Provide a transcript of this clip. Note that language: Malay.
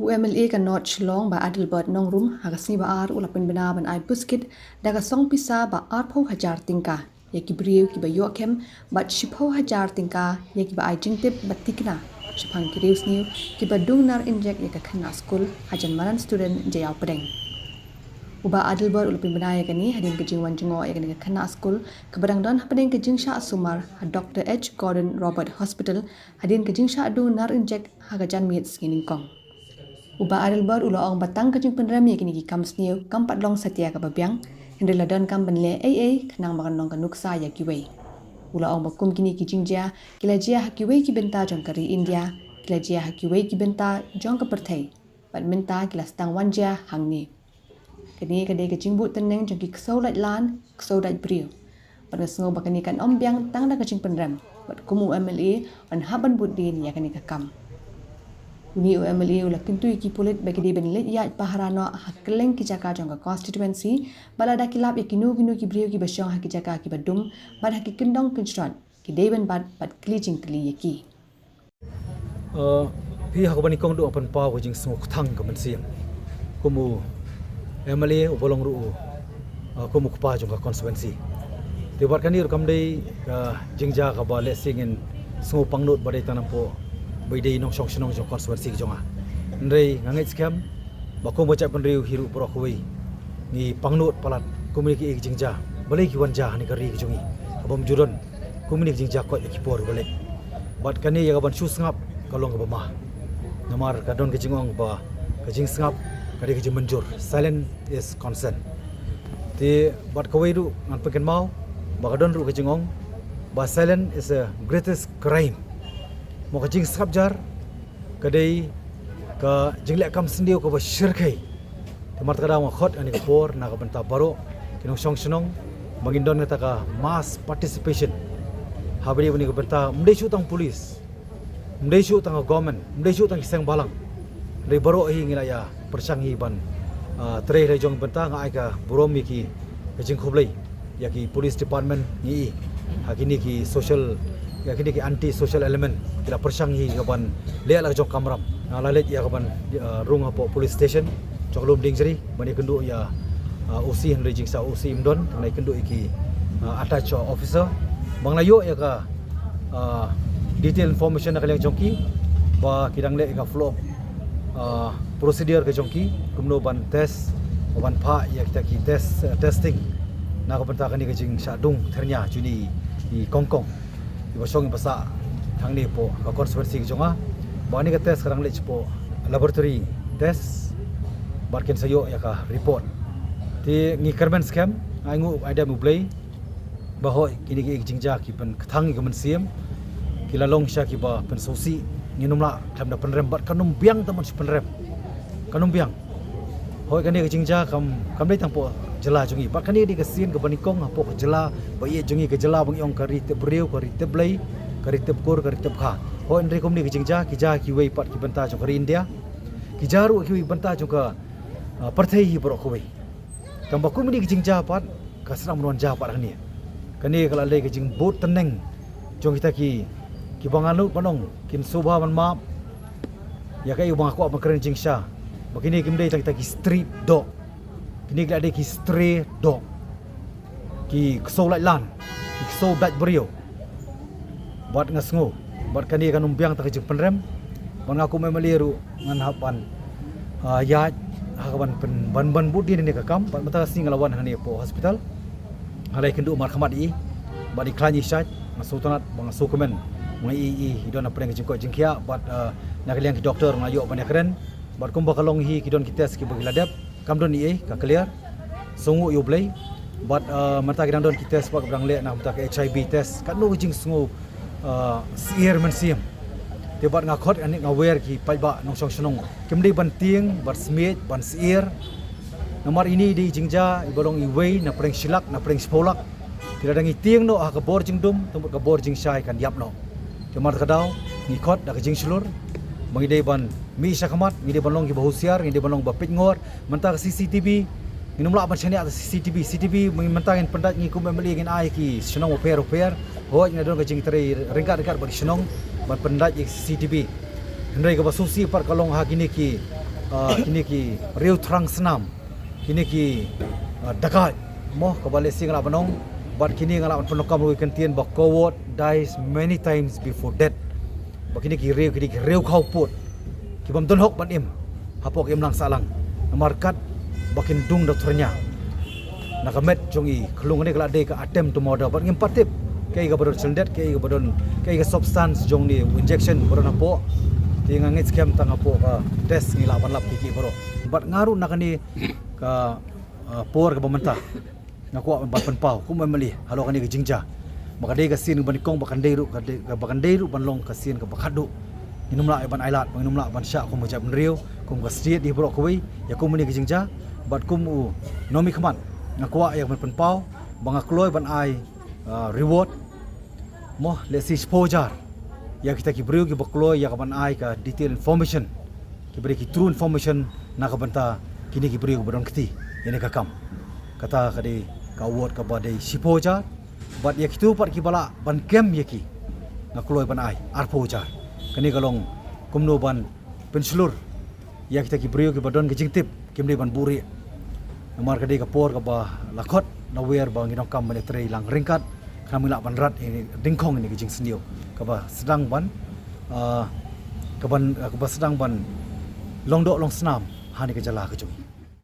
UMLA kan not Shillong ba Adelbert Nongrum hagasni ba ar ulapin bina ban ai buskit daga song pisa ba ar pho hajar tingka yaki briu ki ba yokem bat shipho hajar tingka yaki ba ai jingtip batikna shipang kirius new ki ba dungnar injek yaka khana school hajan maran student jayaw pedeng uba Adelbert ulapin bina yakani hadin ke jingwan jingo yakani khana school kabadang don pedeng ke jingsha sumar Dr. H Gordon Robert Hospital hadin ke jingsha dungnar injek hagajan mit skining kong Uba Adelbert ulo ang batang kajing penrami kini ki kam sniu kam patlong satia ka babyang hindi ladan kam benle AA kanang makanong kanuksa ya kiwei ulo ang bakum kini ki jingja kilajia hakiwei ki benta jong kari India kilajia hakiwei ki benta jong ka perthai pat minta kilastang wanja hangni kini kade ka jingbu teneng jong ki ksau lait lan ksau dait brio pat ngasngo bakani kan ombyang tang da kajing penram pat kumu MLA on haban budin ya kani ka kam Uni UMLA ula kintui ki pulit bagi di benlit ya paharano hakeleng ki jaka jong constituency balada kilap ikinu ginu ki brio ki basyong haki jaka ki badum bad haki kendong kinstrat ki deben bad bad klijing kli yaki Pi hakabani kong do apan pa wajing sunguk thang ka mansiam kumu MLA ubolong ru kumu kupa jong constituency tibar kani rukam dei jingja ka ba le singin sungu pangnut badai tanampo Bidai nong song senong jong konstituensi jonga. Ndrei ngangai skam bakom baca penriu hiru brokoi ni pangnut palat komuniki ek jingja balai ki wanja ni kari ki jongi abam juron komuniki jingja ko ki por balai bat kani ya ban su sngap kalong ba ma namar kadon ki jingong ba ka jing sngap kadi ki menjur silent is consent ti bat kawai ru ngan peken mau ba kadon ru ki jingong ba silent is a greatest crime mo ka jing sabjar kadai ka jinglek kam sendiu ko ba syirkai temar kada ma khot ani por na ka banta baro kinong song senong mangindon ngata ka mass participation habri bani ka banta mdei chu tang police mdei chu tang government mdei chu tang kisang balang dei baro hi ngila ya persang hi ban tre re jong banta nga ai ka buromi ki ka jing khoblei ya ki police department ni hakini ki social ya kini ki anti social element kila persang hi kaban le la jong kamram na lalet ya kaban rung apo police station choklum ding jeri bani kendu ya OC hen rejing sa OC imdon nai kendu iki attach officer banglayo ya ka detail information na kalang jongki ba kidang le ka flow procedure ke jongki kumno ban test ban pha ya kita ki testing na ka banta kani ke jing sa dung thernya juni i kongkong iba song basa thang ni po ka controversy jonga bani ka test karang lech po laboratory test barken sayo ya ka report ti ngi carbon scam aingu ada mu play bahoy kini ki jingja ki pen thang ki man siam kila long sha ki ba pen sosi nginumla thamda penrem bat kanum biang taman penrem kanum biang hoy kani ki jingja kam dei tang po jela jungi bat kani di kesin ke banikong apo ke jela ba ye jungi ke jela bang yong kari te briu kari te blai kari te kur kari te kha ho ndre kom ni ke jingja ki ja ki wei pat ki banta jong kari India ki jaru ki wei banta jong ka parthai hi bro khoi tam ba kum ni ke jingja pat ka sram non ja pat ni kani kala le ke jing bot teneng jong kita ki bangalu panong kin subha man ma ya kai bang aku makren jingsha begini kimdei kita ki street dog kini ada ki stray dog ki ksou lai lan ki ksou dat brio buat ngasngo buat kani kan umbiang tak jeng penrem ban aku memeliru ngan hapan ya hakaban pen ban budi ni ka kam mata sing lawan hani po hospital halai kendu marhamat i badi klani sat masultanat bang sukumen ngai i hidon apa yang jengko jengkia buat nak liang ki doktor ngayo banyak keren buat kumba kalong hi kidon ki test ki bagi ladap kamdon ni ka clear sungu yu blai but mata kidang don kita sebab berang le nak mata HIV test kan no jing sungu sier man siam te bat ngakhot ani ngawer ki paiba nong song senong kemdi ban tieng bat smet ban sier nomor ini di jingja ibolong iwei na preng silak na preng spolak tidak dangi tieng no ka bor jing dum tumbut ka bor jing sai kan yap no kemar kadau ngikhot da jing silur mangidei ban mi sakamat ngide banlong ki bahusiar ngide banlong bapit ngor mentang CCTV nginumla ban chania CCTV mentang pendat ngi kum emeli ngin ai ki senong oper ho ngidon ka jing teri ringkat bagi senong ban pendat CCTV hendai ka basusi par kalong ha kini ki kini ki riu terang senam kini ki dagat moh kabale sing la banong but kini ngala penokam ru kentien ba coward dies many times before death ba kini ki riu khau put ki bam don hok ban im hapok im lang salang markat bakin dung dokternya nakamet jongi kelung ni kala de ka attempt to murder but ngim patip kay ga badon sendet kay ga substance jong ni injection baron apo tinga ngit scam tang apo ka test ni lawan lap ki baro but ngaru nakani ka por ka bamanta ngako ban panpau kum mali halo kani ka jingja maka de ka sin ban kong bakan de ru ka bakan de ru ban long ka sin ka bakhadu inum la ban ailat inum la ban sya ko majab riu kum ka street di bro koi ya kum ni ka jingja but kum u nomi khaman ngako ya ban panpau banga kloi ban ai reward moh lesi exposure ya kita ki beriu ki baklo ya kapan ai ka detail information ki beri ki true information na ka banta kini ki beriu badon kiti ini ka kam kata kadi ka award ka badai exposure but ya kitu pat ki bala ban kem ya ki ngaklo ban ai arpojar kani kalong kumno ban penslur ya kita ki beriu ki badon ki jingtip kimni ban buri nomor kadi ka por ka ba lakot na wer bang inong kam ban tre lang ringkat kami lak ban rat ini dingkong ini kijing sendio kaba sedang ban sedang ban long dok long senam hani kejala kejung